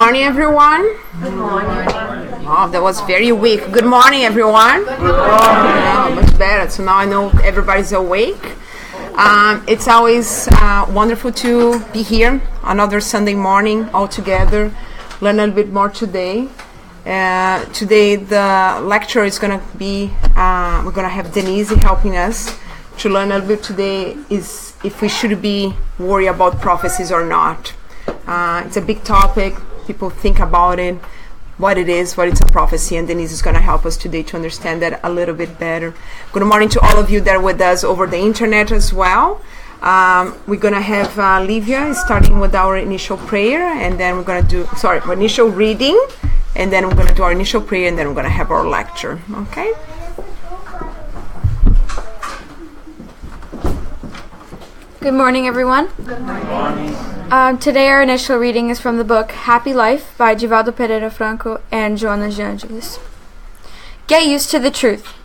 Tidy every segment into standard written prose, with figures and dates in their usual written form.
Morning, everyone. Good morning. Oh, that was very weak. Good morning, everyone. Good morning. Oh, much better. So now I know everybody's awake. It's always wonderful to be here another Sunday morning all together. Learn a little bit more today. Today the lecture is going to be, we're going to have Denise helping us to learn a little bit today is if we should be worried about prophecies or not. It's a big topic. People think about it, what it is, what it's a prophecy, and Denise is going to help us today to understand that a little bit better. Good morning to all of you that are with us over the internet as well. We're going to have Livia starting with our initial prayer, and then we're going to do, initial reading, and then we're going to do our initial prayer, and then we're going to have our lecture, okay? Good morning, everyone. Good morning. Today our initial reading is from the book Happy Life by Givaldo Pereira Franco and Joana de Angelis. Get used to the truth.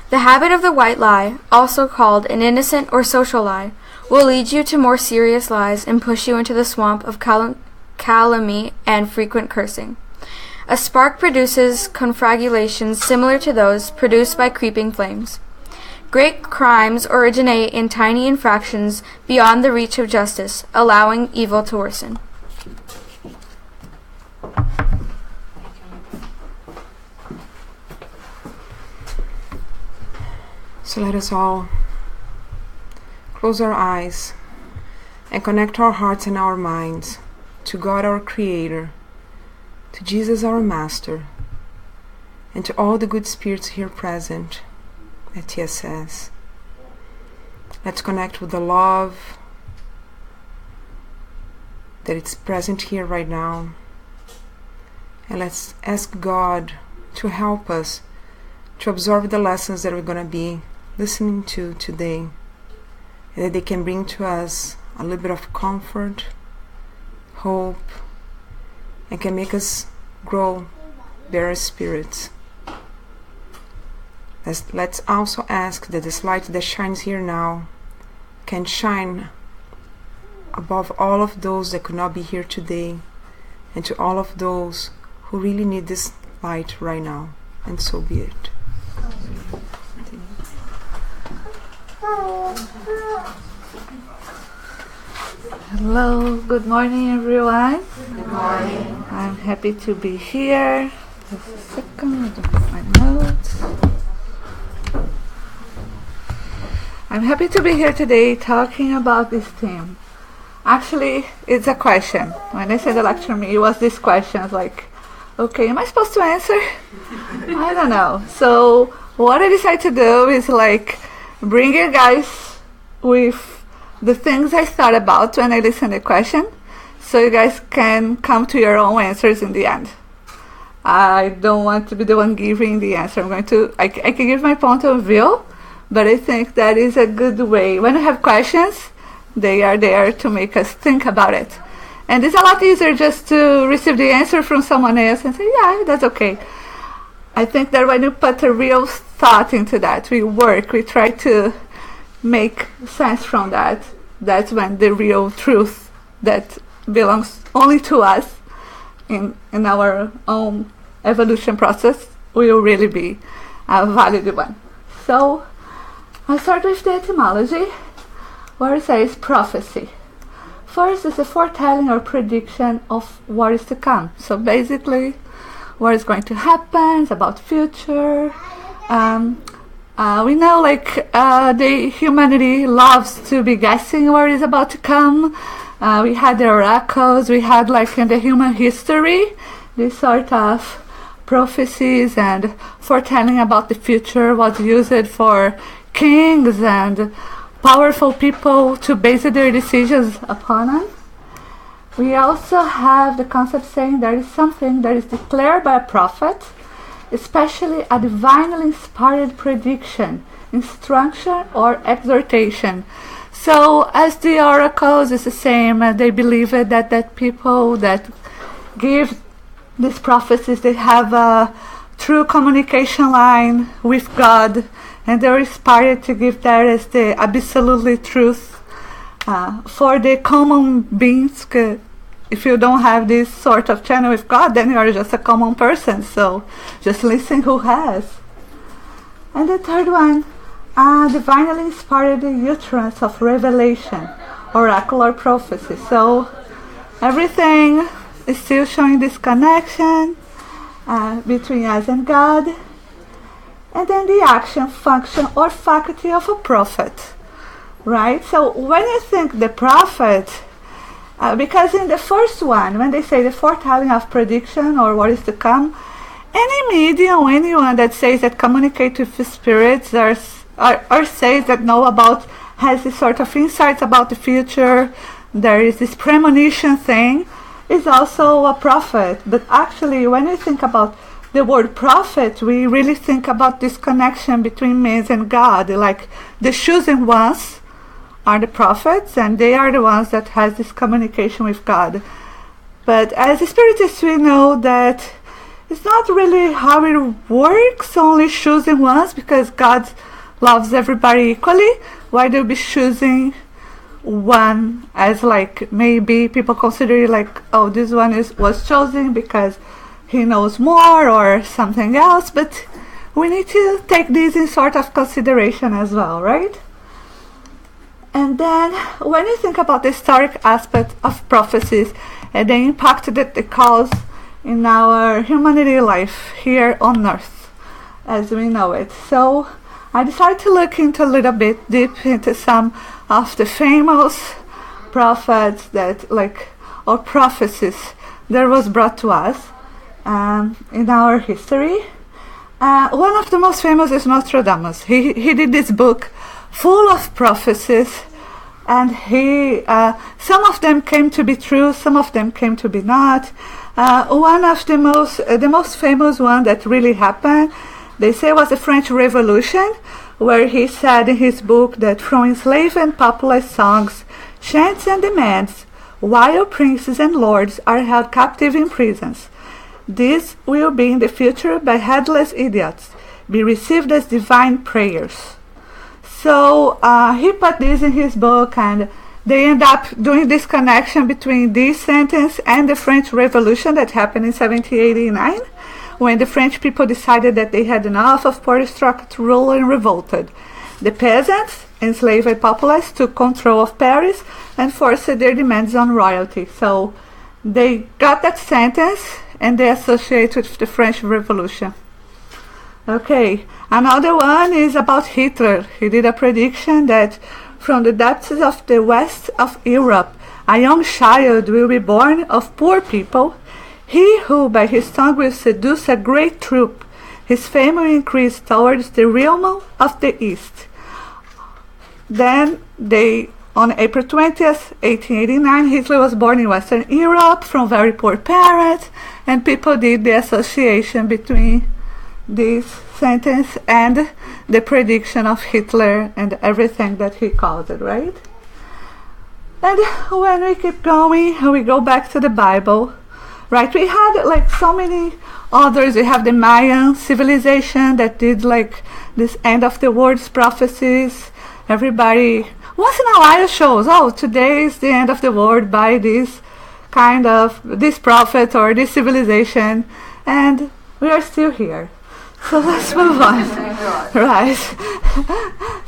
The habit of the white lie, also called an innocent or social lie, will lead you to more serious lies and push you into the swamp of calumny and frequent cursing. A spark produces conflagrations similar to those produced by creeping flames. Great crimes originate in tiny infractions beyond the reach of justice, allowing evil to worsen. So let us all close our eyes and connect our hearts and our minds to God our Creator, to Jesus our Master, and to all the good spirits here present at TSS. Let's connect with the love that is present here right now. And let's ask God to help us to absorb the lessons that we're going to be listening to today, and that they can bring to us a little bit of comfort, hope, and can make us grow better spirits. Let's also ask that this light that shines here now can shine above all of those that could not be here today, and to all of those who really need this light right now. And so be it. Hello, good morning, everyone. Good morning. I'm happy to be here. Just a second, I'll put my notes. I'm happy to be here today talking about this theme. Actually, it's a question. When I said the lecture me, it was this question. I was like, okay, am I supposed to answer? I don't know. So what I decided to do is bring you guys with the things I thought about when I listened to the question, so you guys can come to your own answers in the end. I don't want to be the one giving the answer. I can give my point of view, but I think that is a good way. When you have questions, they are there to make us think about it. And it's a lot easier just to receive the answer from someone else and say, yeah, that's okay. I think that when you put a real thought into that, we try to make sense from that. That's when the real truth that belongs only to us in our own evolution process will really be a valid one. So I'll start with the etymology, where it says prophecy. First is a foretelling or prediction of what is to come. So basically, what is going to happen, it's about future. We know the humanity loves to be guessing what is about to come. We had the oracles, we had in the human history, this sort of prophecies and foretelling about the future was used for kings and powerful people to base their decisions upon them. We also have the concept saying there is something that is declared by a prophet, especially a divinely inspired prediction, instruction, or exhortation. So as the oracles is the same, they believe that people that give these prophecies, they have a true communication line with God, and they're inspired to give that as the absolutely truth for the common beings if you don't have this sort of channel with God, then you are just a common person. So just listen who has. And the third one, divinely inspired utterance of revelation, oracular prophecy. So everything is still showing this connection between us and God. And then the action, function, or faculty of a prophet, right? So when you think the prophet, because in the first one, when they say the foretelling of prediction or what is to come, any medium, anyone that says that communicate with the spirits or says that know about, has this sort of insights about the future, there is this premonition thing, is also a prophet. But actually, when you think about the word prophet, we really think about this connection between man and God. Like the chosen ones are the prophets, and they are the ones that has this communication with God. But as Spiritists, we know that it's not really how it works, only chosen ones, because God loves everybody equally. Why do we choosing one as like maybe people consider it like, oh, this one was chosen because he knows more or something else? But we need to take this in sort of consideration as well, right? And then when you think about the historic aspect of prophecies and the impact that they cause in our humanity life here on earth as we know it. So I decided to look into a little bit deep into some of the famous prophets that or prophecies that was brought to us in our history. One of the most famous is Nostradamus. He did this book full of prophecies, and some of them came to be true, some of them came to be not. One of the most famous one that really happened, they say, was the French Revolution, where he said in his book that from enslaved and popular songs, chants and demands, while princes and lords are held captive in prisons, this will be in the future by headless idiots, be received as divine prayers. So he put this in his book, and they end up doing this connection between this sentence and the French Revolution that happened in 1789, when the French people decided that they had enough of aristocratic rule and revolted. The peasants, enslaved populace, took control of Paris and forced their demands on royalty. So they got that sentence and they associate with the French Revolution. Okay, another one is about Hitler. He did a prediction that from the depths of the west of Europe, a young child will be born of poor people. He who by his tongue will seduce a great troop, his fame will increase towards the realm of the east. Then on April 20th, 1889, Hitler was born in Western Europe from very poor parents, and people did the association between this sentence and the prediction of Hitler and everything that he caused, right? And when we keep going, we go back to the Bible, right? We had so many others. We have the Mayan civilization that did this end of the world's prophecies. Everybody once in a while shows, oh, today is the end of the world by this prophet or this civilization, and we are still here. So let's move on. Right.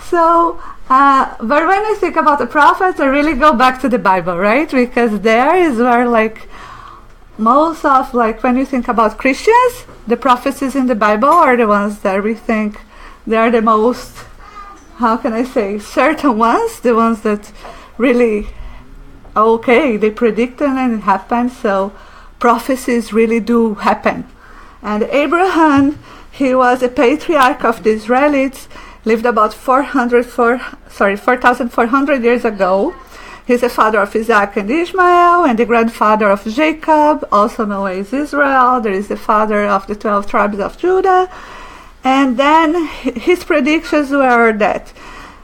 So, but when I think about the prophets, I really go back to the Bible, right? Because there is where most of when you think about Christians, the prophecies in the Bible are the ones that we think they are the most, how can I say, certain ones, the ones that really, okay, they predicted and it happened, so prophecies really do happen. And Abraham, he was a patriarch of the Israelites, lived about 4,400 years ago. He's the father of Isaac and Ishmael, and the grandfather of Jacob, also known as Israel. There is the father of the 12 tribes of Judah. And then his predictions were that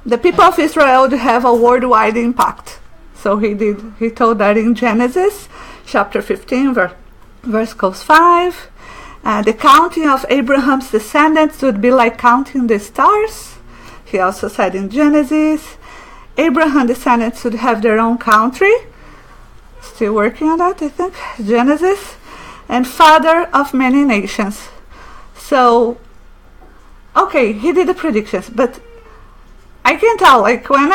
the people of Israel would have a worldwide impact. So he told that in Genesis chapter 15, verse 5. The counting of Abraham's descendants would be like counting the stars. He also said in Genesis, Abraham's descendants would have their own country. still working on that, I think, Genesis, and father of many nations. So, okay, he did the predictions, but I can tell, like, when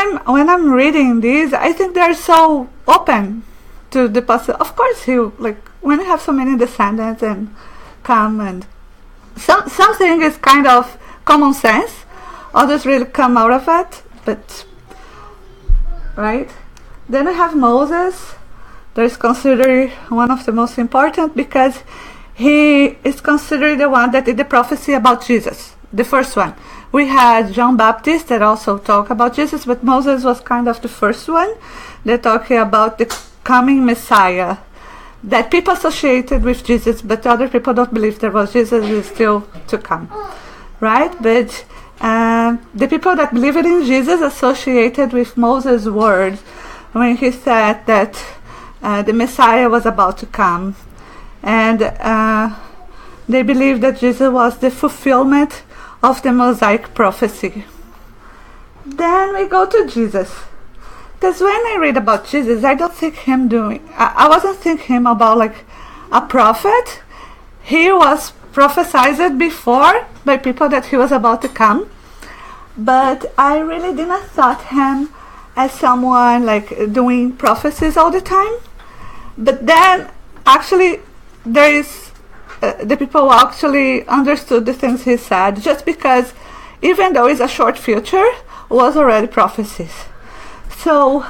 I'm reading these, I think they're so open to the possible. Of course, when you have so many descendants and come, and something is kind of common sense, others really come out of it, but right. Then we have Moses. That is considered one of the most important because he is considered the one that did the prophecy about Jesus, the first one. We had John Baptist that also talked about Jesus, but Moses was kind of the first one that talking about the coming Messiah that people associated with Jesus, but other people don't believe there was Jesus is still to come, right? But the people that believed in Jesus associated with Moses' words when he said that the Messiah was about to come, and they believed that Jesus was the fulfillment of the Mosaic prophecy. Then we go to Jesus, because when I read about Jesus, I don't think him I wasn't thinking him about like a prophet. He was prophesied before by people that he was about to come, but I really didn't thought him as someone like doing prophecies all the time. But then actually there is the people actually understood the things he said, just because even though it's a short future, was already prophecies. So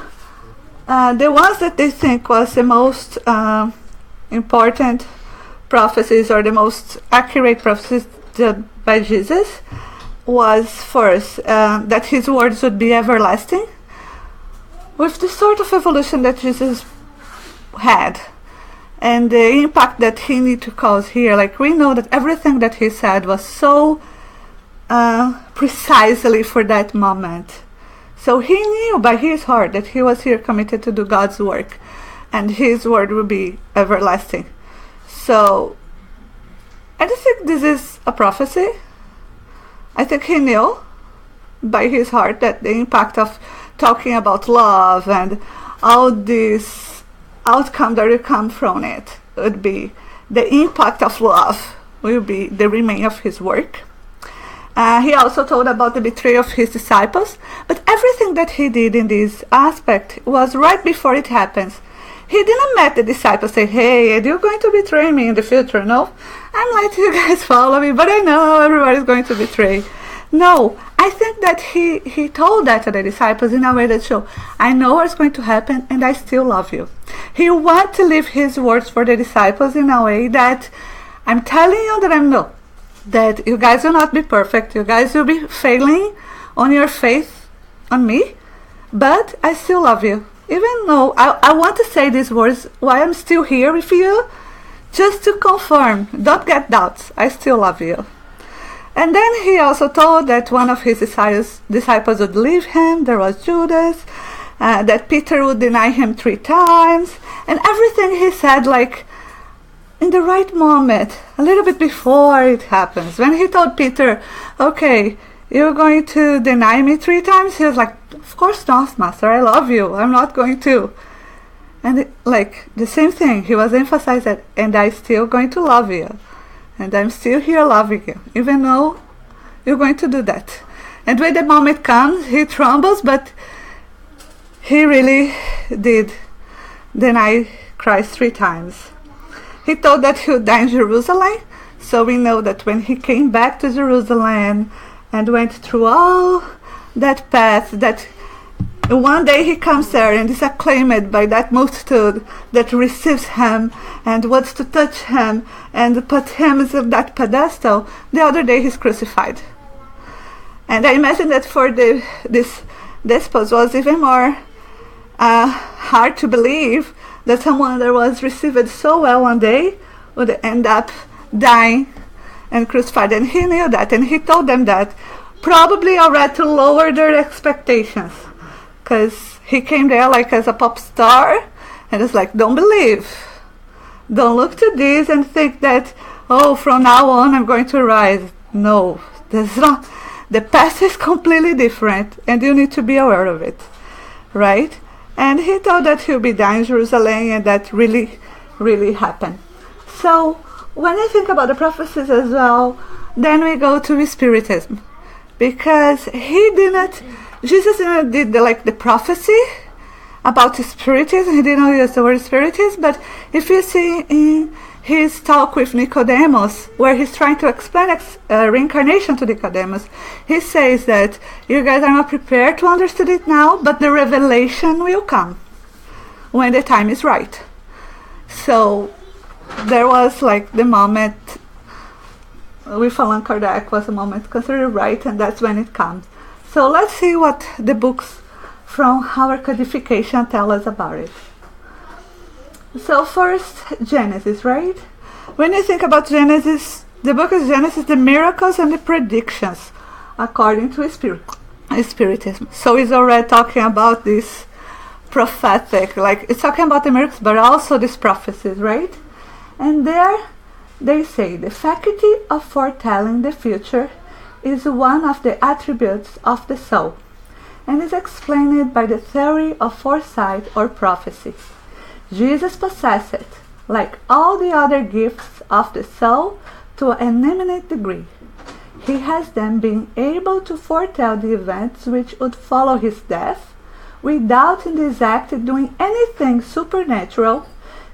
the ones that they think was the most important prophecies or the most accurate prophecies done by Jesus was first that his words would be everlasting, with the sort of evolution that Jesus had and the impact that he need to cause here. Like, we know that everything that he said was so precisely for that moment. So he knew by his heart that he was here committed to do God's work, and his word will be everlasting. So I don't think this is a prophecy. I think he knew by his heart that the impact of talking about love and all this outcome that will come from it would be the impact of love will be the remain of his work. He also told about the betrayal of his disciples, but everything that he did in this aspect was right before it happens. He didn't met the disciples say, "Hey, are you going to betray me in the future?" No, I'm letting you guys follow me, but I know everybody's going to betray. No, I think that he told that to the disciples in a way that show, I know what's going to happen and I still love you. He wanted to leave his words for the disciples in a way that I'm telling you that I know that you guys will not be perfect, you guys will be failing on your faith on me, but I still love you. Even though I want to say these words while I'm still here with you, just to confirm, don't get doubts, I still love you. And then he also told that one of his disciples would leave him, there was Judas, that Peter would deny him 3 times, and everything he said like in the right moment, a little bit before it happens. When he told Peter, okay, you're going to deny me 3 times, he was like, of course not, Master, I love you, I'm not going to. And like the same thing, he was emphasizing, and I'm still going to love you. And I'm still here loving you, even though you're going to do that. And when the moment comes, he trembles, but he really did deny Christ 3 times. He told that he would die in Jerusalem, so we know that when he came back to Jerusalem and went through all that path, that one day he comes there and is acclaimed by that multitude that receives him and wants to touch him and put him on that pedestal. The other day he's crucified. And I imagine that for this disciples was even more hard to believe that someone that was received so well one day would end up dying and crucified. And he knew that, and he told them that, probably already to lower their expectations. Because he came there like as a pop star, and it's like, don't believe. Don't look to this and think that, oh, from now on I'm going to rise. No, that's not. The past is completely different, and you need to be aware of it, right? And he thought that he'll be dying in Jerusalem, and that really, really happened. So when I think about the prophecies as well, then we go to Spiritism. Because Jesus did the prophecy about Spiritism. He didn't use the word Spiritism, but if you see in his talk with Nicodemus, where he's trying to explain reincarnation to Nicodemus, he says that you guys are not prepared to understand it now, but the revelation will come when the time is right. So there was the moment with Allan Kardec was a moment considered right, and that's when it comes. So let's see what the books from our codification tell us about it. So first, Genesis, right? When you think about Genesis, the book of Genesis, the miracles and the predictions, according to Spiritism. So it's already talking about this prophetic, it's talking about the miracles, but also these prophecies, right? And there they say the faculty of foretelling the future is one of the attributes of the soul, and is explained by the theory of foresight or prophecy. Jesus possessed it, like all the other gifts of the soul, to an eminent degree. He has then been able to foretell the events which would follow his death, without in this act doing anything supernatural,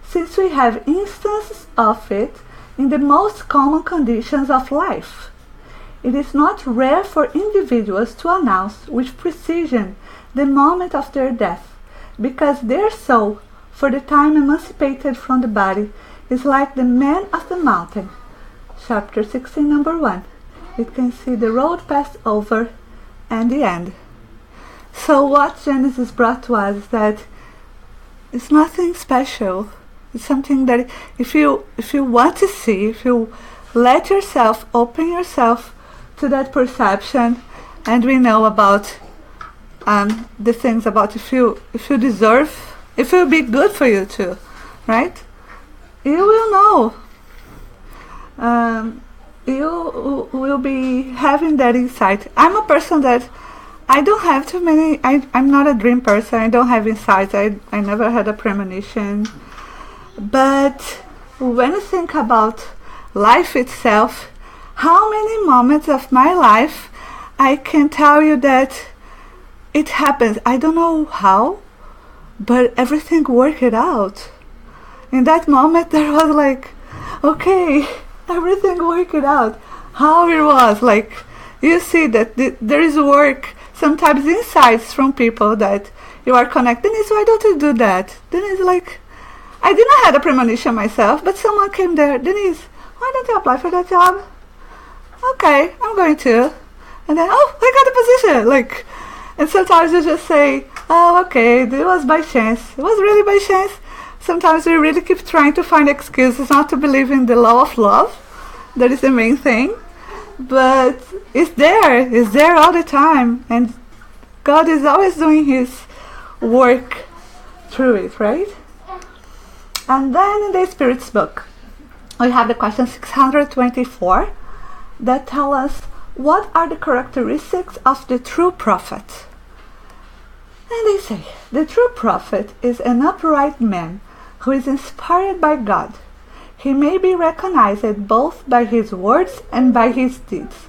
since we have instances of it in the most common conditions of life. It is not rare for individuals to announce with precision the moment of their death, because their soul, for the time emancipated from the body, is like the man of the mountain. Chapter 16, number 1. It can see the road passed over and the end. So what Genesis brought to us is that it's nothing special. It's something that if you want to see, if you let yourself, open yourself to that perception, and we know about the things about if you deserve, if it will be good for you too, right? You will know. You will be having that insight. I'm a person that I don't have too many. I'm not a dream person. I don't have insights. I never had a premonition. But when I think about life itself, how many moments of my life I can tell you that it happens. I don't know how, but everything worked out. In that moment there was okay, everything worked out. How it was, you see that there is work, sometimes insights from people that you are connected. Denise, why don't you do that? Denise, I didn't have a premonition myself, but someone came there. Denise, why don't you apply for that job? Okay, I'm going to. And then, I got a position. And sometimes you just say, okay, it was by chance. It was really by chance. Sometimes we really keep trying to find excuses not to believe in the law of love. That is the main thing. But it's there all the time. And God is always doing his work through it, right? And then in the Spirit's book, we have the question 624 that tell us what are the characteristics of the true prophet. And they say, the true prophet is an upright man who is inspired by God. He may be recognized both by his words and by his deeds.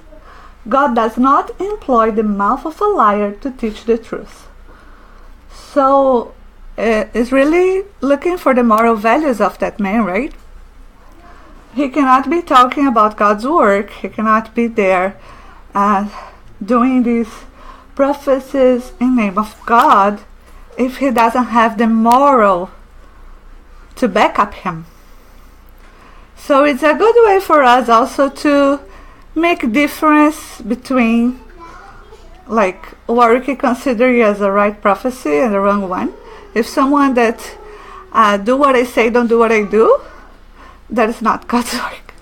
God does not employ the mouth of a liar to teach the truth. So is really looking for the moral values of that man, right? He cannot be talking about God's work. He cannot be there doing these prophecies in name of God if he doesn't have the moral to back up him. So it's a good way for us also to make difference between what we can consider as a right prophecy and the wrong one. If someone that do what I say, don't do what I do, that is not God's work.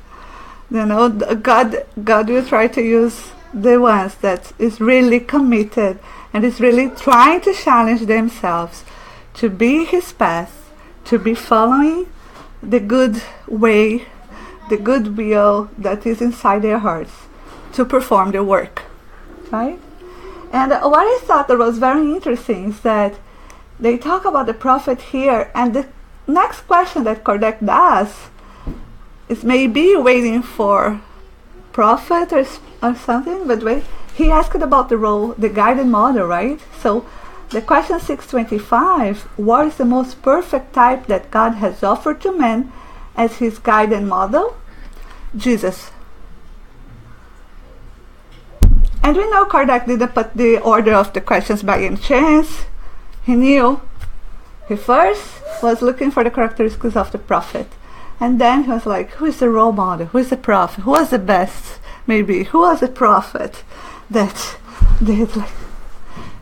God will try to use the ones that is really committed and is really trying to challenge themselves to be his path, to be following the good way, the good will that is inside their hearts, to perform the work, right? And what I thought that was very interesting is that they talk about the prophet here, and the next question that Kardec does is maybe waiting for prophet or something, but wait, he asked about the role, the guided model, right? So the question 625, what is the most perfect type that God has offered to man as his guided model? Jesus. And we know Kardec didn't put the order of the questions by any chance. He knew. He first was looking for the characteristics of the prophet. And then he was like, who is the role model? Who is the prophet? Who was the best? Maybe. Who was the prophet that did like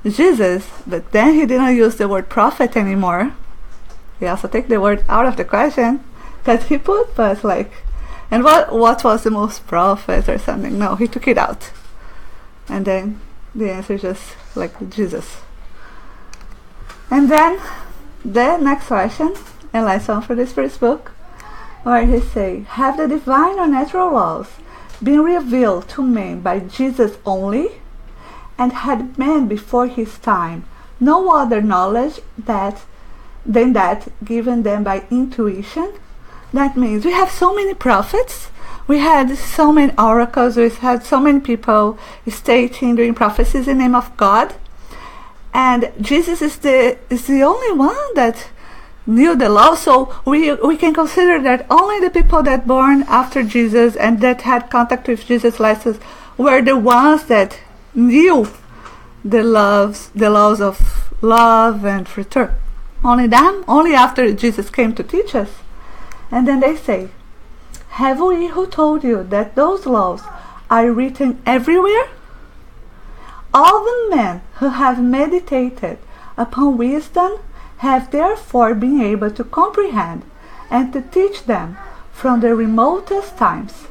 Jesus? But then he didn't use the word prophet anymore. He also take the word out of the question. Because he put us like, and what was the most prophet or something? No, he took it out. And then the answer is just like Jesus. And then the next question, and last one for this first book, where he say, have the divine or natural laws been revealed to men by Jesus only, and had man before his time no other knowledge than that given them by intuition? That means we have so many prophets, we had so many oracles, we had so many people stating, doing prophecies in the name of God, and Jesus is the only one that knew the law. So we can consider that only the people that born after Jesus and that had contact with Jesus lessons were the ones that knew the laws of love and fraternity. Only them, only after Jesus came to teach us. And then they say, have we who told you that those laws are written everywhere? All the men who have meditated upon wisdom have therefore been able to comprehend and to teach them from the remotest times.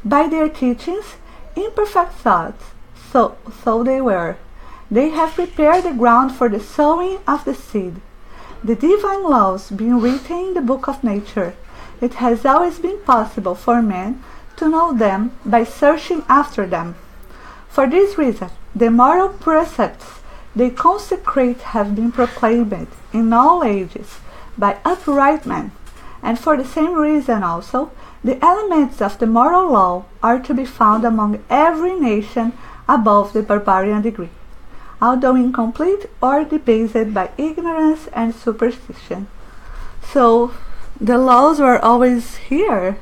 By their teachings, imperfect thoughts, so they were. They have prepared the ground for the sowing of the seed. The divine laws being written in the book of nature, it has always been possible for men to know them by searching after them. For this reason, the moral precepts they consecrate have been proclaimed in all ages by upright men, and for the same reason also, the elements of the moral law are to be found among every nation above the barbarian degree, although incomplete or debased by ignorance and superstition. So the laws were always here.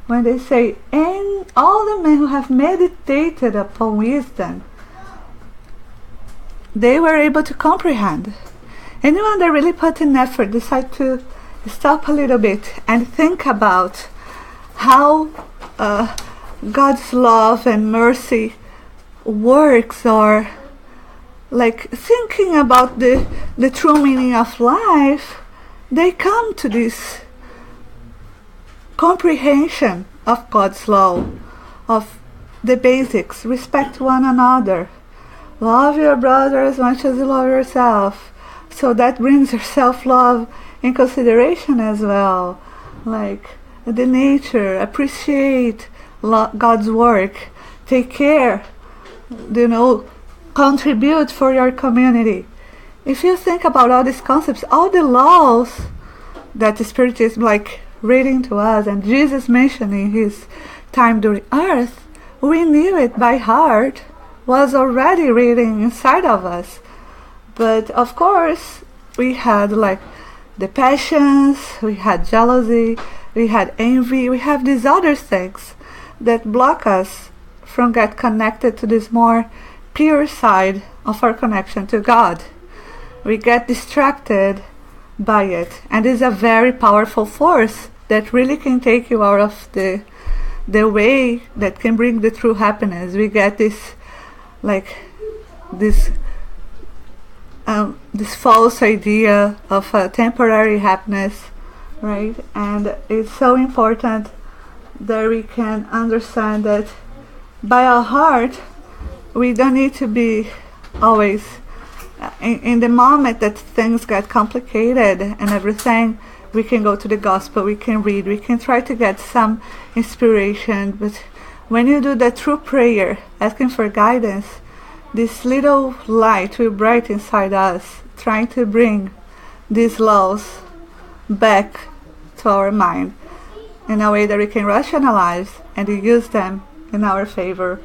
When they say, and all the men who have meditated upon wisdom, they were able to comprehend. Anyone that really put in effort decide to stop a little bit and think about how God's love and mercy works, or like thinking about the true meaning of life, they come to this comprehension of God's law, of the basics: respect one another, love your brother as much as you love yourself. So that brings your self-love in consideration as well, like the nature, appreciate God's work, take care, contribute for your community. If you think about all these concepts, all the laws that the Spiritist like reading to us, and Jesus mentioning his time during earth, we knew it by heart, was already reading inside of us. But of course, we had like the passions, we had jealousy, we had envy, we have these other things that block us from get connected to this more pure side of our connection to God. We get distracted by it, and it's a very powerful force that really can take you out of the way that can bring the true happiness. We get this false idea of a temporary happiness, right? And it's so important that we can understand that by our heart, we don't need to be always in the moment that things get complicated and everything. We can go to the gospel, we can read, we can try to get some inspiration, but when you do the true prayer, asking for guidance, this little light will bright inside us, trying to bring these laws back to our mind in a way that we can rationalize and use them in our favor,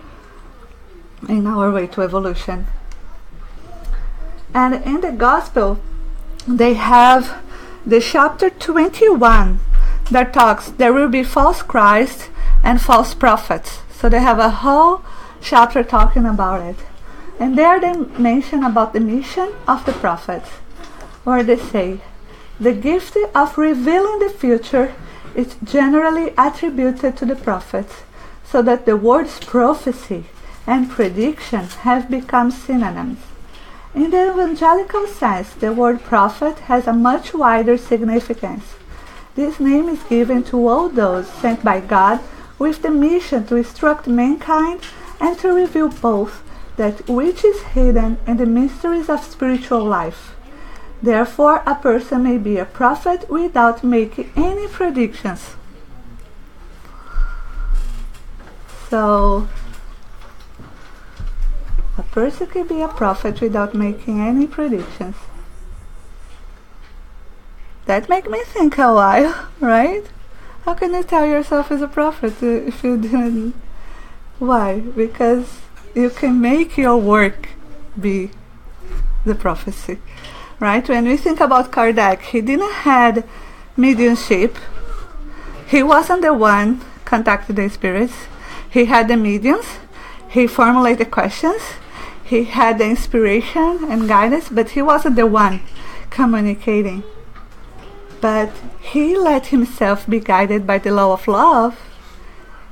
in our way to evolution. And in the Gospel, they have the chapter 21 that talks there will be false Christ and false prophets. So they have a whole chapter talking about it. And there they mention about the mission of the prophets, where they say, the gift of revealing the future is generally attributed to the prophets, so that the words prophecy and prediction have become synonyms. In the evangelical sense, the word prophet has a much wider significance. This name is given to all those sent by God with the mission to instruct mankind and to reveal both that which is hidden in the mysteries of spiritual life. Therefore, a person may be a prophet without making any predictions. So, a person can be a prophet without making any predictions. That makes me think a while, right? How can you tell yourself as a prophet if you didn't? Why? Because you can make your work be the prophecy, right? When we think about Kardec, he didn't have mediumship. He wasn't the one contacting the spirits. He had the mediums. He formulated questions. He had the inspiration and guidance, but he wasn't the one communicating. But he let himself be guided by the law of love.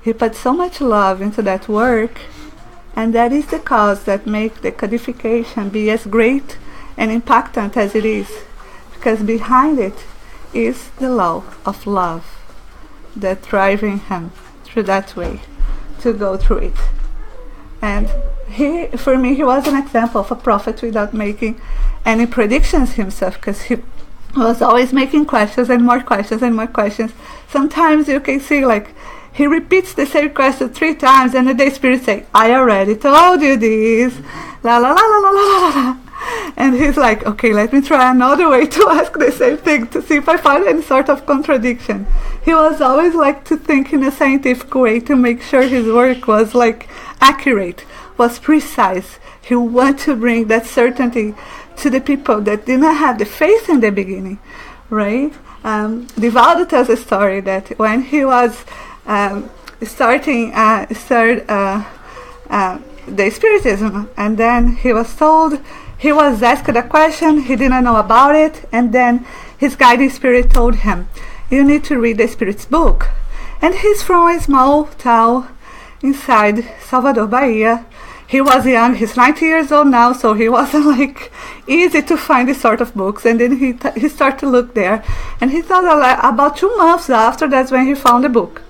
He put so much love into that work, and that is the cause that makes the codification be as great and impactant as it is, because behind it is the law of love that driving him through that way to go through it. And for me, he was an example of a prophet without making any predictions himself, because he was always making questions and more questions and more questions. Sometimes you can see like he repeats the same question 3 times, and the spirit say, I already told you this, la la la la la la la. And he's like, okay, let me try another way to ask the same thing to see if I find any sort of contradiction. He was always like to think in a scientific way to make sure his work was like accurate, was precise. He wanted to bring that certainty to the people that didn't have the faith in the beginning, right? Divaldo tells a story that when he was started the Spiritism, and then he was told, he was asked a question, he didn't know about it, and then his guiding spirit told him, you need to read the Spirit's book. And he's from a small town inside Salvador, Bahia. He was young, he's 90 years old now, so he wasn't like easy to find this sort of books. And then he started to look there, and he thought about 2 months after, that's when he found the book.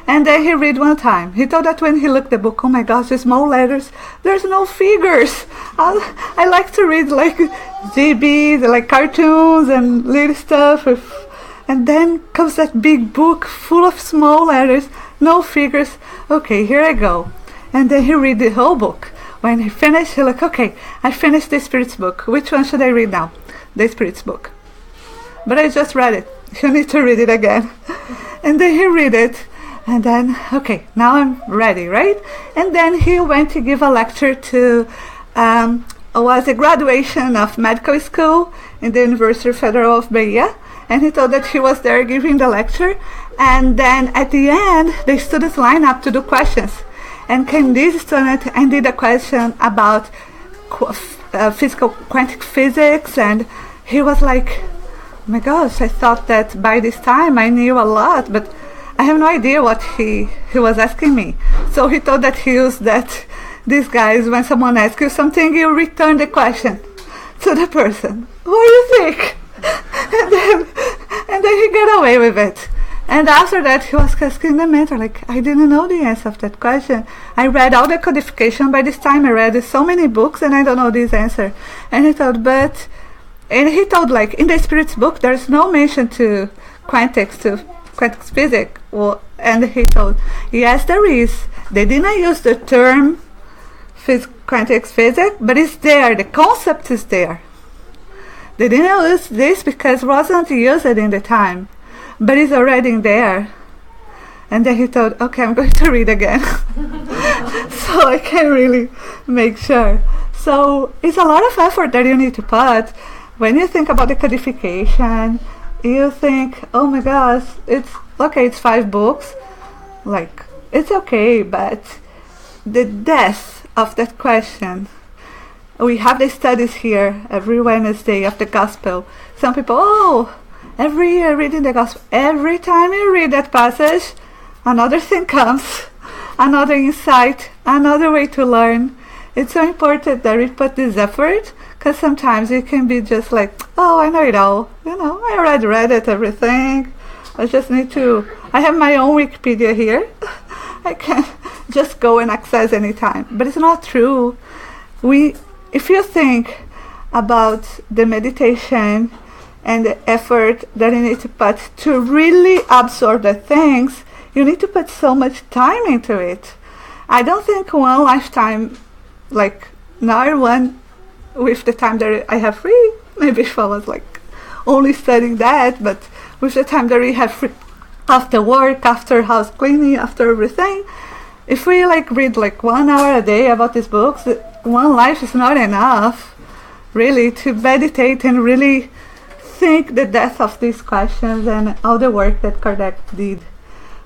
And then he read one time. He thought that when he looked the book, oh my gosh, the small letters, there's no figures. I like to read like GBs, like cartoons and little stuff. And then comes that big book full of small letters, no figures. Okay, here I go. And then he read the whole book. When he finished, he like, okay, I finished the Spirit's book. Which one should I read now? The Spirit's book. But I just read it. You need to read it again. And then he read it. And then, okay, now I'm ready, right? And then he went to give a lecture to, was a graduation of medical school in the University Federal of Bahia. And he told that he was there giving the lecture. And then at the end, the students lined up to do questions. And came this student and did a question about physical quantum physics. And he was like, oh my gosh, I thought that by this time I knew a lot, but I have no idea what he was asking me. So he thought that he used that, these guys, when someone asks you something, you return the question to the person. What do you think? and then he got away with it. And after that, he was asking the mentor, like, I didn't know the answer of that question. I read all the codification. By this time, I read so many books, and I don't know this answer. And he told, like, in the Spirit's book, there's no mention to quantum physics. Well, and he told, yes, there is. They didn't use the term quantum physics, but it's there. The concept is there. They didn't use this because it wasn't used in the time, but it's already in there. And then he thought, okay, I'm going to read again. So I can really make sure. So it's a lot of effort that you need to put. When you think about the codification, you think, oh my gosh, it's 5 books. Like, it's okay, but the depth of that question. We have the studies here every Wednesday of the Gospel. Some people, every year reading the Gospel. Every time you read that passage, another thing comes, another insight, another way to learn. It's so important that we put this effort, because sometimes it can be just like, oh, I know it all. I already read it, everything. I just need to, I have my own Wikipedia here. I can just go and access anytime. But it's not true. If you think about the meditation and the effort that you need to put to really absorb the things, you need to put so much time into it. I don't think one lifetime, like not one with the time that I have free, maybe if I was like only studying that, but with the time that we have free after work, after house cleaning, after everything, if we read 1 hour a day about these books, one life is not enough really to meditate and really think the depth of these questions and all the work that Kardec did,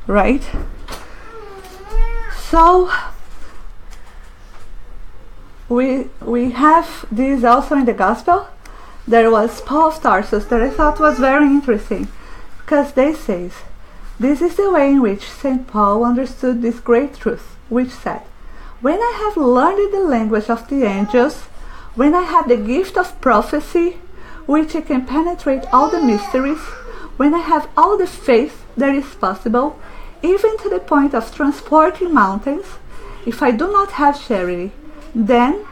right? So we have this also in the Gospel. There was Paul of Tarsus that I thought was very interesting, because they says, this is the way in which St. Paul understood this great truth, which said, when I have learned the language of the angels, when I have the gift of prophecy, which I can penetrate all the mysteries, when I have all the faith that is possible, even to the point of transporting mountains, if I do not have charity, then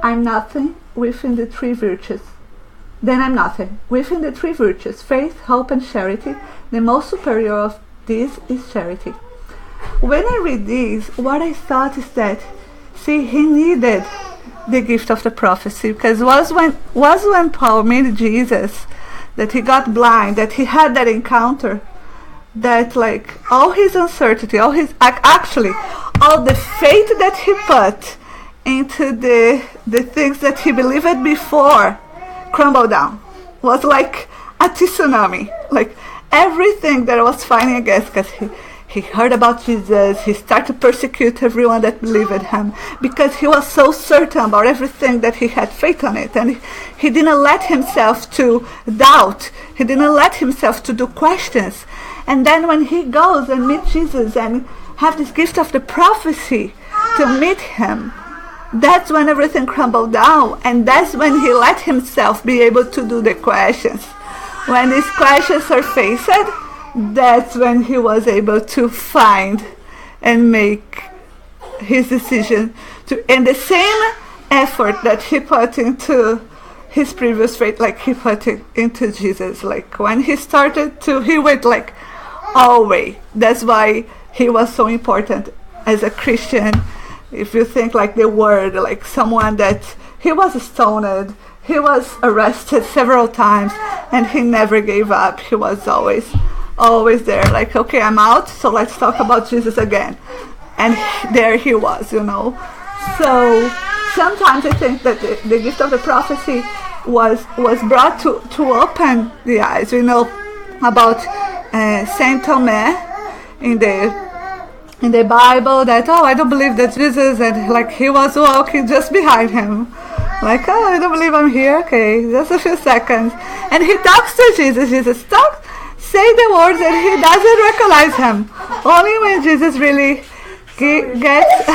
I'm nothing within the 3 virtues. Then I'm nothing. Within the 3 virtues, faith, hope, and charity, the most superior of these is charity. When I read this, what I thought is that, see, he needed the gift of the prophecy, because was when Paul met Jesus, that he got blind, that he had that encounter, that all his uncertainty, all the faith that he put into the things that he believed before crumbled down. Was like a tsunami, everything that was fighting against, because he heard about Jesus, he started to persecute everyone that believed in him, because he was so certain about everything that he had faith on it, and he didn't let himself to doubt, he didn't let himself to do questions. And then when he goes and meets Jesus and have this gift of the prophecy to meet him, that's when everything crumbled down, and that's when he let himself be able to do the questions. When these questions surfaced, that's when he was able to find and make his decision and the same effort that he put into his previous faith, he put it into Jesus. When he started he went all the way. That's why he was so important as a Christian. If you think the word, someone that he was stoned, he was arrested several times, and he never gave up. He was always there, okay, I'm out, so let's talk about Jesus again. And there he was, So sometimes I think that the gift of the prophecy was brought to open the eyes. We know about Saint Thomas in the Bible, that I don't believe that Jesus, and he was walking just behind him, I don't believe I'm here. Okay, just a few seconds, and he talks to Jesus. Jesus say the words, and he doesn't recognize him. Only when Jesus really gets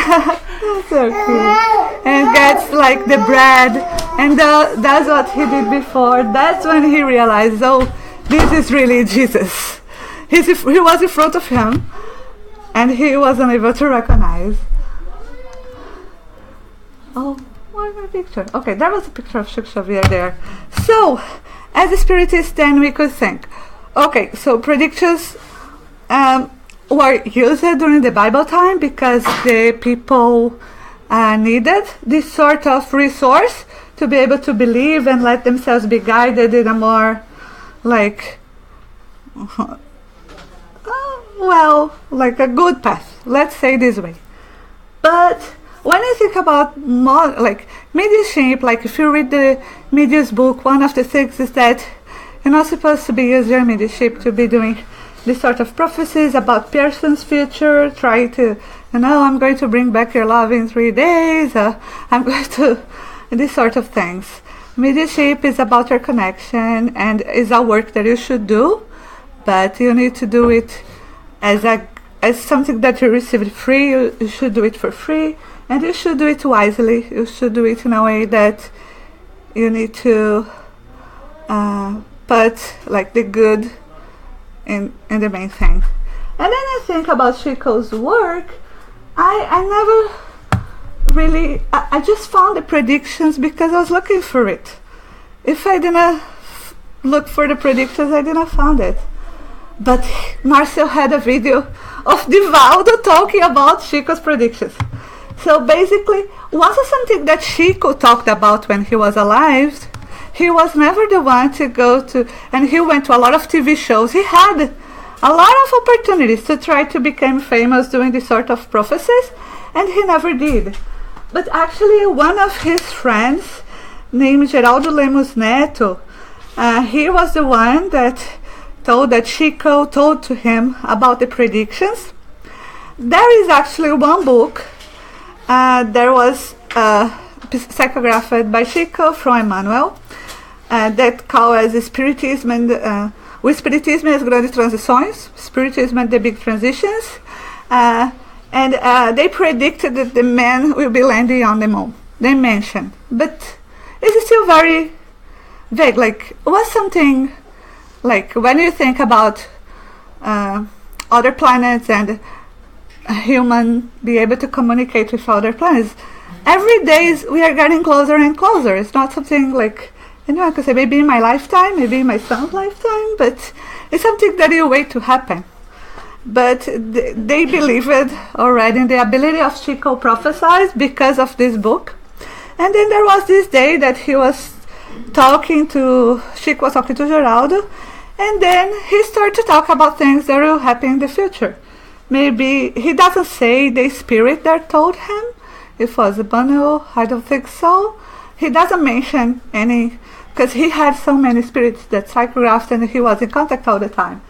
so cute, and gets the bread, and does what he did before, that's when he realized, this is really Jesus. He was in front of him, and he wasn't able to recognize. Where's my picture? Okay, there was a picture of Chico Xavier there. So, as a Spiritist, then we could think, okay, so predictions were used during the Bible time because the people needed this sort of resource to be able to believe and let themselves be guided in a more like like a good path, let's say this way. But when you think about like mediumship, like if you read the medium's book, one of the things is that you're not supposed to be using your mediumship to be doing this sort of prophecies about person's future, try to, I'm going to bring back your love in 3 days, I'm going to, these sort of things. Mediumship is about your connection and is a work that you should do, but you need to do it as something that you received free. You should do it for free, and you should do it wisely. You should do it in a way that you need to put like the good in the main thing. And then I think about Chico's work. I never really, I just found the predictions because I was looking for it. If I didn't look for the predictions, I didn't find it. But Marcel had a video of Divaldo talking about Chico's predictions. So basically, wasn't something that Chico talked about when he was alive. He was never the one to go to, and he went to a lot of TV shows. He had a lot of opportunities to try to become famous doing this sort of prophecies, and he never did. But actually, one of his friends, named Geraldo Lemos Neto, he was the one that Chico told to him about the predictions. There is actually one book, there was psychographed by Chico from Eymael, that called as Spiritism and o Espiritismo e as Grandes Transições, Spiritism and the Big Transitions, and they predicted that the man will be landing on the moon. They mentioned, but it's still very vague. Like, was something like when you think about other planets and human be able to communicate with other planets, every day we are getting closer and closer. It's not something like anyone could say maybe in my lifetime, maybe in my son's lifetime, but it's something that you wait to happen. But they believed already in the ability of Chico prophesied because of this book. And then there was this day that Chico was talking to Geraldo, and then he started to talk about things that will happen in the future. Maybe he doesn't say the spirit that told him. It was a bundle, I don't think so. He doesn't mention any, because he had so many spirits that psychographed and he was in contact all the time.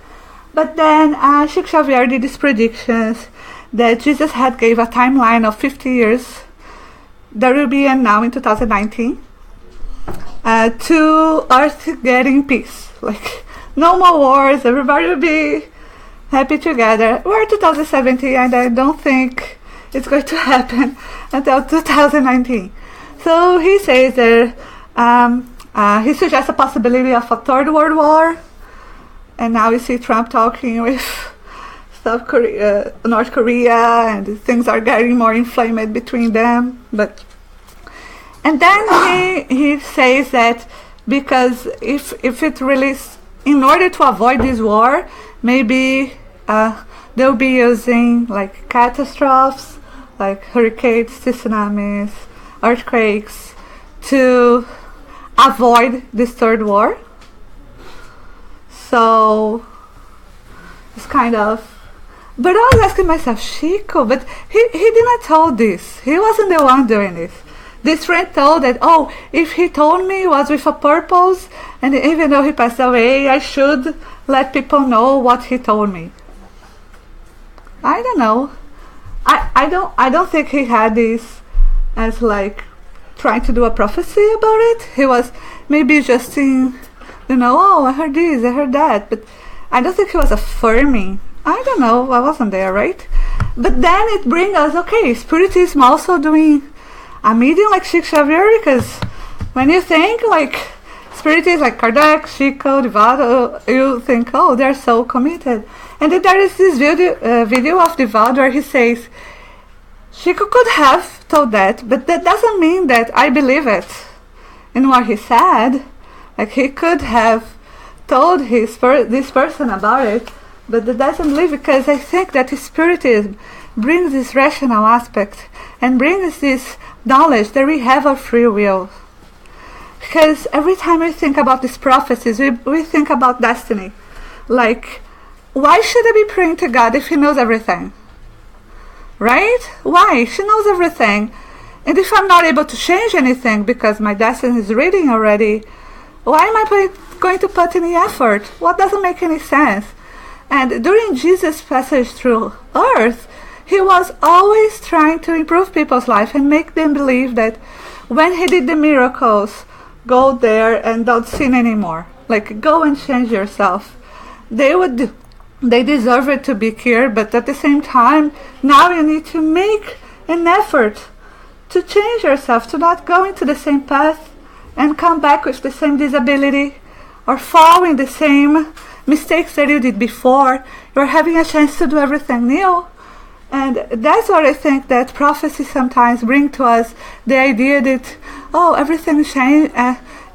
But then Chico Xavier did these predictions that Jesus had gave a timeline of 50 years. There will be and now in 2019 to Earth getting peace. Like, no more wars, everybody will be happy together. We're 2017 and I don't think it's going to happen until 2019. So he says that he suggests a possibility of a third world war. And now we see Trump talking with North Korea, and things are getting more inflamed between them. And then he says that because if it really, in order to avoid this war, maybe they'll be using like catastrophes, like hurricanes, tsunamis, earthquakes, to avoid this third war. So it's kind of, but I was asking myself, Chico, but he didn't tell this. He wasn't the one doing this. This friend told that, if he told me it was with a purpose, and even though he passed away, I should let people know what he told me. I don't know. I don't think he had this as like trying to do a prophecy about it. He was maybe just in, I heard this, I heard that, but I don't think he was affirming. I don't know, I wasn't there, right? But then it brings us, okay, Spiritism also doing a medium like Chico Xavier, because when you think like Spiritists like Kardec, Chico, Divaldo, you think, they're so committed. And then there is this video of Divaldo where he says, Chico could have told that, but that doesn't mean that I believe it in what he said. Like, he could have told this person about it, but that doesn't believe, because I think that Spiritism brings this rational aspect and brings this knowledge that we have a free will. because every time we think about these prophecies, we think about destiny. Like, why should I be praying to God if He knows everything? Right? Why? She knows everything. And if I'm not able to change anything because my destiny is written already, why am I going to put any effort? What doesn't make any sense? And during Jesus' passage through earth, He was always trying to improve people's life and make them believe that when He did the miracles, go there and don't sin anymore. Like, go and change yourself. They deserve it to be cured, but at the same time, now you need to make an effort to change yourself, to not go into the same path and come back with the same disability or fall in the same mistakes that you did before. You're having a chance to do everything new. And that's what I think that prophecy sometimes bring to us, the idea that, oh, everything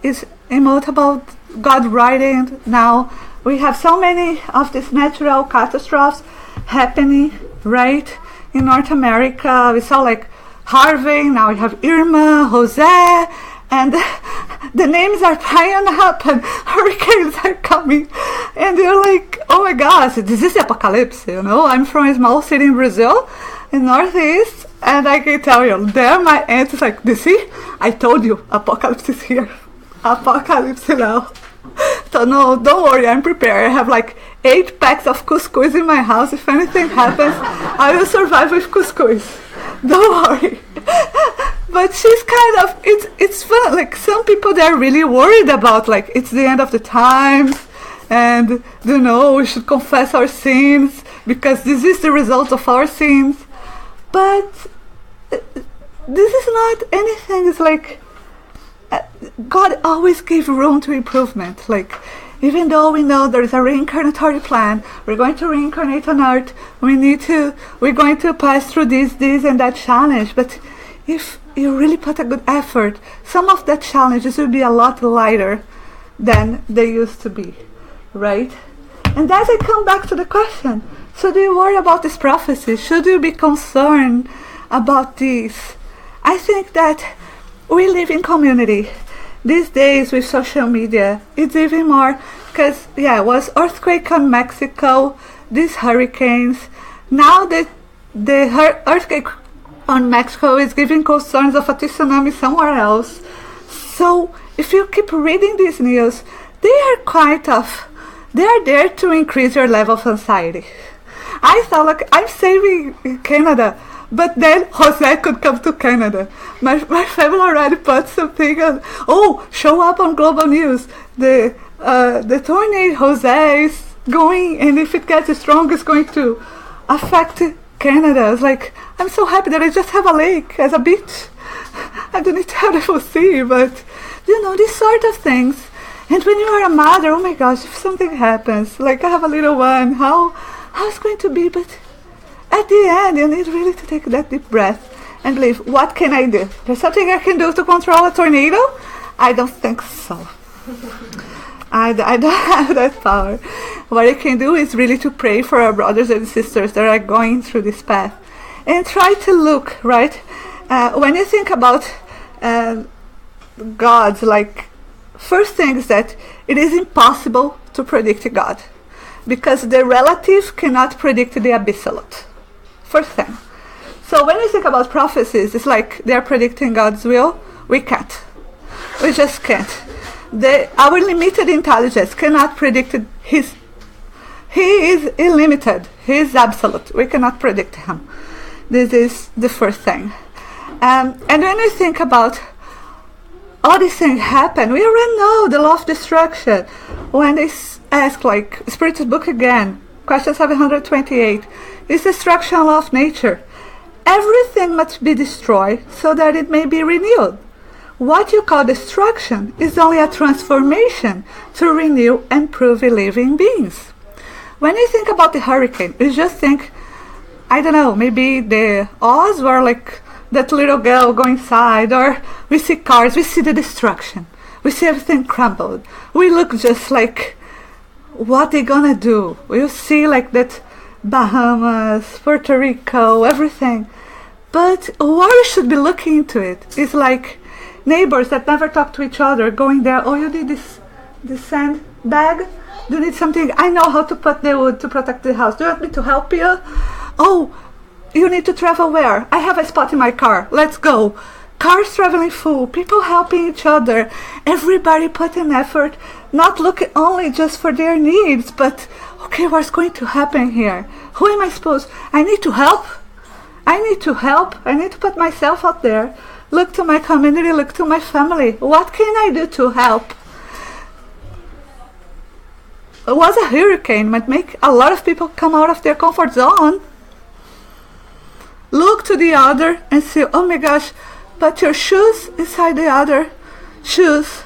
is immutable, God writing now. We have so many of these natural catastrophes happening, right? In North America, we saw like Harvey, now we have Irma, Jose, and the names are piling up and hurricanes are coming. And you're like, oh my gosh, this is the apocalypse, you know? I'm from a small city in Brazil, in Northeast, and I can tell you, there my aunt is like, you see, I told you, apocalypse is here. Apocalypse now. So no, don't worry, I'm prepared. I have like 8 packs of couscous in my house. If anything happens, I will survive with couscous. Don't worry. But she's kind of, it's fun. Like, some people, they're really worried about, like, it's the end of the times, and, you know, we should confess our sins because this is the result of our sins. But this is not anything. It's like, God always gave room to improvement. Like, even though we know there is a reincarnatory plan, we're going to reincarnate on earth, we're going to pass through this and that challenge. But if you really put a good effort, some of that challenges will be a lot lighter than they used to be, right? And as I come back to the question, so do you worry about this prophecy? Should you be concerned about this? I think that we live in community. These days with social media, it's even more, because, yeah, it was earthquake on Mexico, these hurricanes. Now that the earthquake on Mexico is giving concerns of a tsunami somewhere else. So if you keep reading these news, they are there to increase your level of anxiety. I thought, like, I'm saving Canada, but then Jose could come to Canada. My family already put something on, show up on global news. The tornado Jose is going, and if it gets strong, it's going to affect Canada. It's like, I'm so happy that I just have a lake as a beach. I don't need to have the full sea, but, you know, these sort of things. And when you are a mother, oh my gosh, if something happens, like I have a little one, how it's going to be? But at the end, you need really to take that deep breath and believe, what can I do? There's something I can do to control a tornado? I don't think so. I don't have that power. What I can do is really to pray for our brothers and sisters that are going through this path. And try to look, right? When you think about gods, like, first thing is that it is impossible to predict God, because the relative cannot predict the absolute. First thing. So when we think about prophecies, it's like they're predicting God's will. We can't. We just can't. Our limited intelligence cannot predict He is illimited. He is absolute. We cannot predict Him. This is the first thing. And when we think about all these things happen, we already know the law of destruction. When they ask, like, Spiritist book again, question 728, is destruction law of nature? Everything must be destroyed so that it may be renewed. What you call destruction is only a transformation to renew and prove living beings. When you think about the hurricane, you just think, I don't know, maybe the Oz, or like that little girl going inside, or we see cars, we see the destruction, we see everything crumbled. We look just like, what they gonna do? We'll see like that Bahamas, Puerto Rico, everything. But what we should be looking into it is like, neighbors that never talk to each other going there. Oh, you need this sand bag? Do you need something? I know how to put the wood to protect the house. Do you want me to help you? Oh, you need to travel where? I have a spot in my car. Let's go. Cars traveling full, people helping each other, everybody putting effort, not looking only just for their needs, but, okay, what's going to happen here? Who am I supposed? I need to help. I need to help. I need to put myself out there. Look to my community, look to my family. What can I do to help? It was a hurricane, might make a lot of people come out of their comfort zone. Look to the other and say, oh my gosh, put your shoes inside the other shoes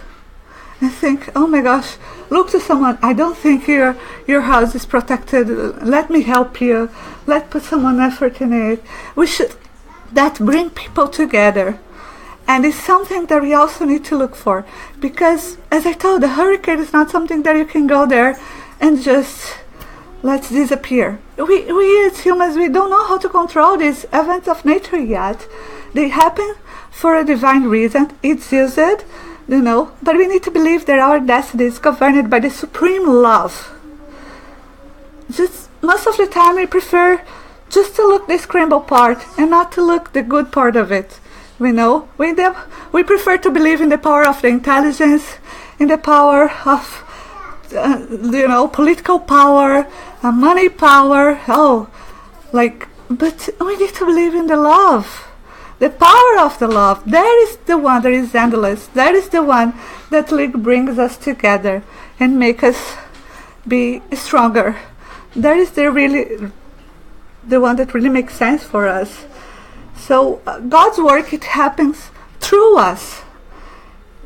and think, oh my gosh, look to someone. I don't think your house is protected. Let me help you. Let's put some effort in it. That bring people together. And it's something that we also need to look for. Because, as I told, the hurricane is not something that you can go there and just let's disappear. We as humans, we don't know how to control these events of nature yet. They happen for a divine reason. It's used, but we need to believe that our destiny is governed by the supreme love. Just most of the time we prefer just to look the scrambled part and not to look the good part of it. We prefer to believe in the power of the intelligence, in the power of political power, money power. But we need to believe in the love. The power of the love, that is the one that is endless. That is the one that brings us together and make us be stronger. That is the one that really makes sense for us. So God's work, it happens through us.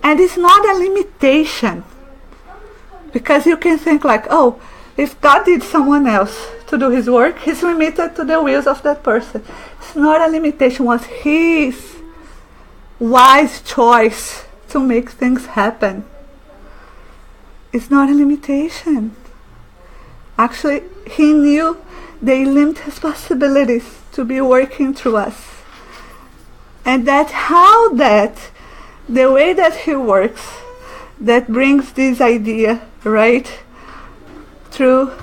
And it's not a limitation. Because you can think like, oh, if God did someone else to do his work, he's limited to the wills of that person. It's not a limitation. It was his wise choice to make things happen. It's not a limitation. Actually, he knew they limit his possibilities to be working through us. And the way that he works, that brings this idea, right? Through,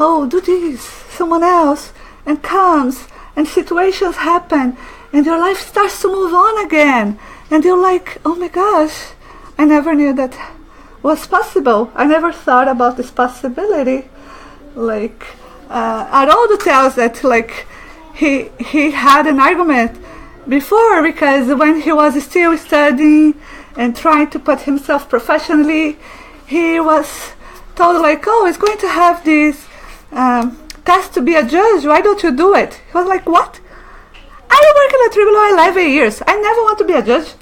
oh, do this, someone else, and comes, and situations happen, and your life starts to move on again. And you're like, oh my gosh, I never knew that was possible. I never thought about this possibility. Haroldo tells that, he had an argument before, because when he was still studying and trying to put himself professionally, he was told oh, it's going to have this test to be a judge. Why don't you do it? He was like, what? I work in a tribunal 11 years. I never want to be a judge.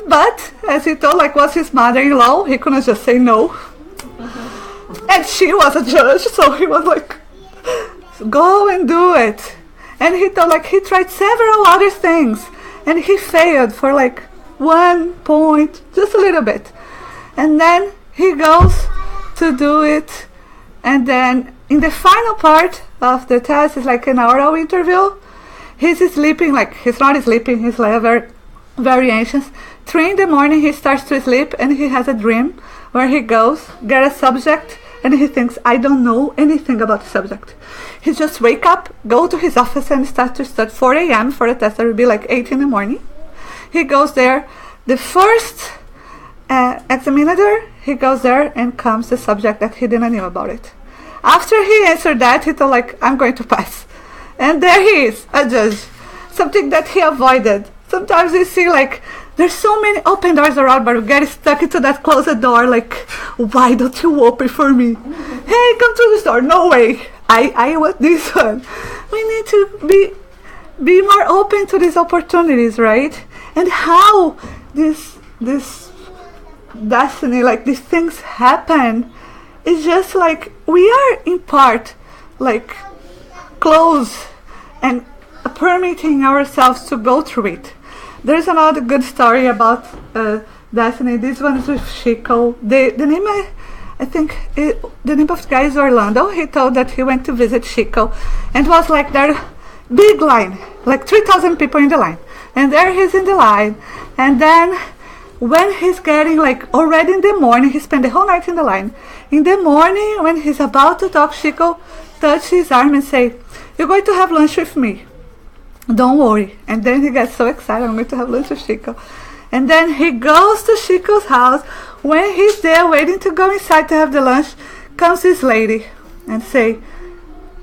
But as he told, was his mother-in-law, he couldn't just say no. And she was a judge, so he was like, go and do it. And he told, he tried several other things, and he failed for 1 point, just a little bit. And then he goes to do it, and then in the final part of the test, it's an oral interview. He's sleeping, he's not sleeping, he's very, very anxious. 3 a.m, he starts to sleep, and he has a dream where he goes, get a subject, and he thinks, I don't know anything about the subject. He just wake up, go to his office, and start to study 4 a.m. for the test. That would be 8 in the morning. He goes there. The first examiner, he goes there, and comes the subject that he didn't know about it. After he answered that, he thought, I'm going to pass. And there he is, a judge. Something that he avoided. Sometimes you see, there's so many open doors around, but we get stuck into that closed door, why don't you open for me? Hey, come through this door. No way. I want this one. We need to be more open to these opportunities, right? And how this destiny, these things happen, it's just we are in part close and permitting ourselves to go through it. There's another good story about destiny. This one is with Chico. The name the name of the guy is Orlando. He told that he went to visit Chico, and was there big line, like 3,000 people in the line. And there he's in the line. And then when he's getting like already in the morning, he spent the whole night in the line. In the morning, when he's about to talk, Chico touches his arm and say, "You're going to have lunch with me. Don't worry." And then he gets so excited, "I'm going to have lunch with Chico." And then he goes to Chico's house. When he's there waiting to go inside to have the lunch, comes this lady and say,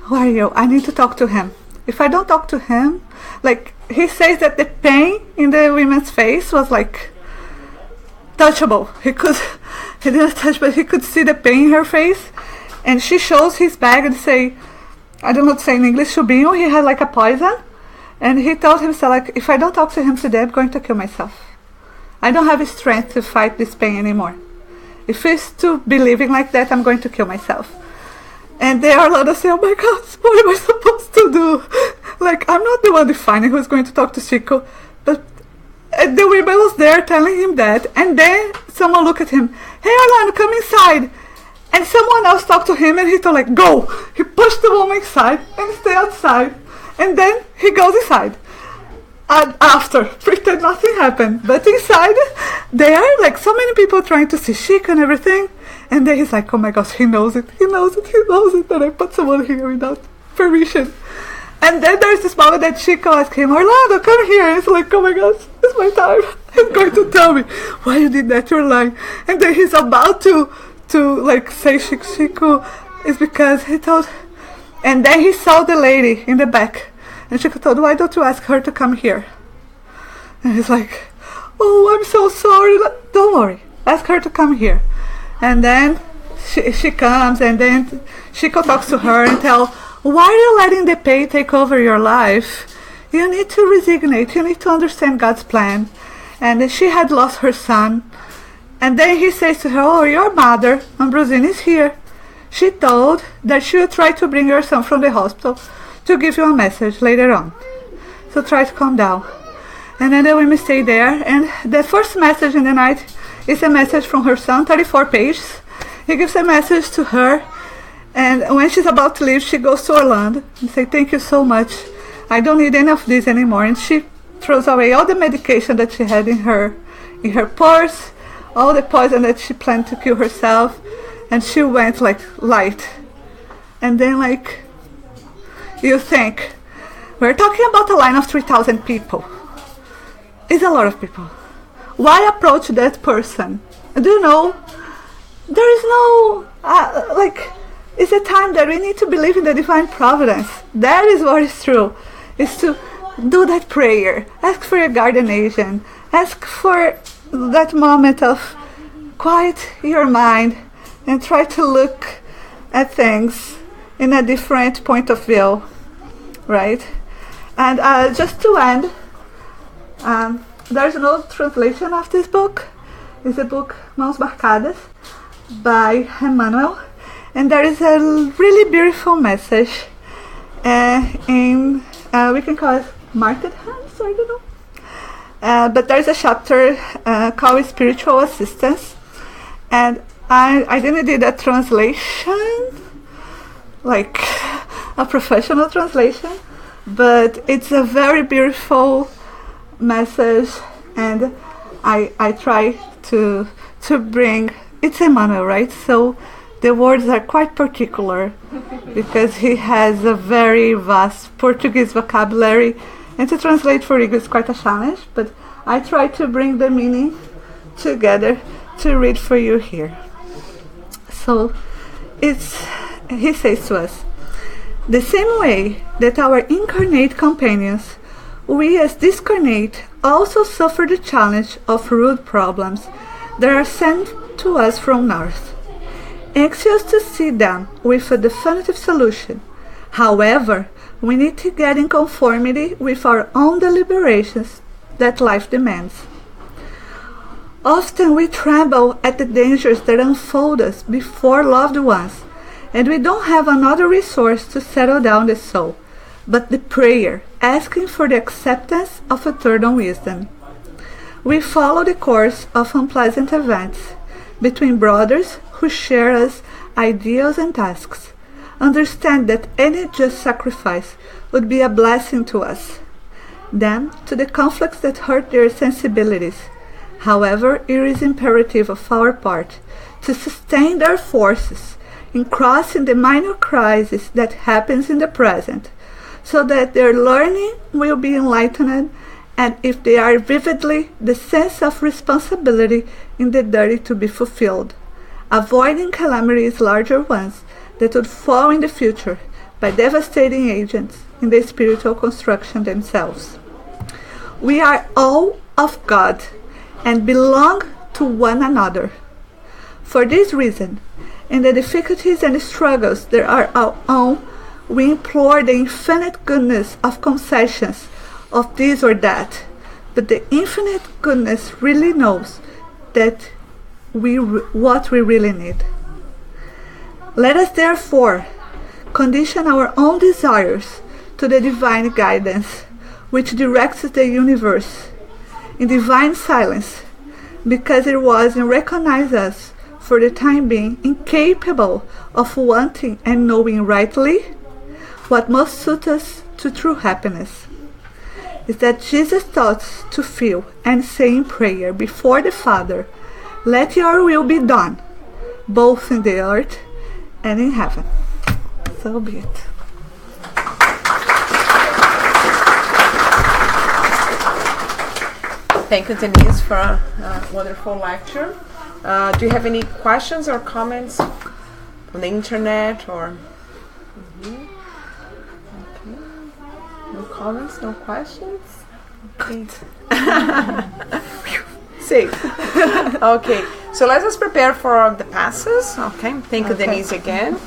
"Who are you? I need to talk to him. If I don't talk to him," like he says that the pain in the woman's face was like touchable. He didn't touch, but he could see the pain in her face. And she shows his bag and say, I don't know what to say in English, chubinho, he had like a poison. And he told himself, like, if I don't talk to him today, I'm going to kill myself. I don't have strength to fight this pain anymore. If it's to be living like that, I'm going to kill myself. And they are allowed to say, "Oh my God, what am I supposed to do?" Like, I'm not the one defining who's going to talk to Chico. But the woman was there telling him that. And then someone looked at him, "Hey, Orlando, come inside." And someone else talked to him and he told, like, "Go." He pushed the woman inside and stay outside. And then he goes inside. And after, pretend nothing happened. But inside, there are like so many people trying to see Chico and everything. And then he's like, "Oh my gosh, he knows it. And I put someone here without permission." And then there's this moment that Chico asked him, "Orlando, come here." And he's like, "Oh my gosh, it's my time. He's going to tell me why you did that, you're lying." And then he's about to like say Chico is because he told, and then he saw the lady in the back. And Chico told, "Why don't you ask her to come here?" And he's like, "Oh, I'm so sorry." "Don't worry, ask her to come here." And then she comes, and then Chico talks to her and tell, "Why are you letting the pain take over your life? You need to resignate. You need to understand God's plan." And she had lost her son. And then he says to her, "Oh, your mother, Ambrosine, is here. She told that she would try to bring your son from the hospital to give you a message later on. So try to calm down." And then the women stay there. And the first message in the night is a message from her son, 34 pages. He gives a message to her. And when she's about to leave, she goes to Orlando and says, "Thank you so much. I don't need any of this anymore." And she throws away all the medication that she had in her purse, all the poison that she planned to kill herself. And she went like light. And then like, you think, we're talking about a line of 3,000 people. It's a lot of people. Why approach that person? Do you know, there is no, it's a time that we need to believe in the divine providence. That is what is true. Is to do that prayer. Ask for your guardian angel. Ask for that moment of quiet your mind and try to look at things in a different point of view, right? And just to end, there's no translation of this book. It's a book, Mãos Marcadas, by Eymael. And there is a really beautiful message we can call it marked hands, I don't know. But there's a chapter called Spiritual Assistance. And I didn't do a translation, like a professional translation, but it's a very beautiful message, and I try to bring, it's Eymael, right? So the words are quite particular because he has a very vast Portuguese vocabulary, and to translate for English is quite a challenge, but I try to bring the meaning together to read for you here. So he says to us, "The same way that our incarnate companions, we as discarnate also suffer the challenge of rude problems that are sent to us from north, anxious to see them with a definitive solution. However, we need to get in conformity with our own deliberations that life demands. Often we tremble at the dangers that unfold us before loved ones, and we don't have another resource to settle down the soul, but the prayer, asking for the acceptance of eternal wisdom. We follow the course of unpleasant events between brothers who share us ideals and tasks. Understand that any just sacrifice would be a blessing to us. Then, to the conflicts that hurt their sensibilities. However, it is imperative of our part to sustain their forces in crossing the minor crisis that happens in the present, so that their learning will be enlightened, and if they are vividly, the sense of responsibility in the duty to be fulfilled, avoiding calamities larger ones that would fall in the future by devastating agents in the spiritual construction themselves. We are all of God and belong to one another. For this reason, in the difficulties and struggles that are our own, we implore the infinite goodness of concessions of this or that, but the infinite goodness really knows that what we really need. Let us therefore condition our own desires to the divine guidance which directs the universe in divine silence, because it was and recognize us for the time being incapable of wanting and knowing rightly what most suits us to true happiness. Is that Jesus taught us to feel and say in prayer before the Father, "Let your will be done, both in the earth and in heaven." So be it. Thank you, Denise, for a wonderful lecture. Do you have any questions or comments on the internet or? Okay. No comments, no questions. Okay. Safe. Okay. So let us prepare for the passes. Okay. Thank you, Denise, again.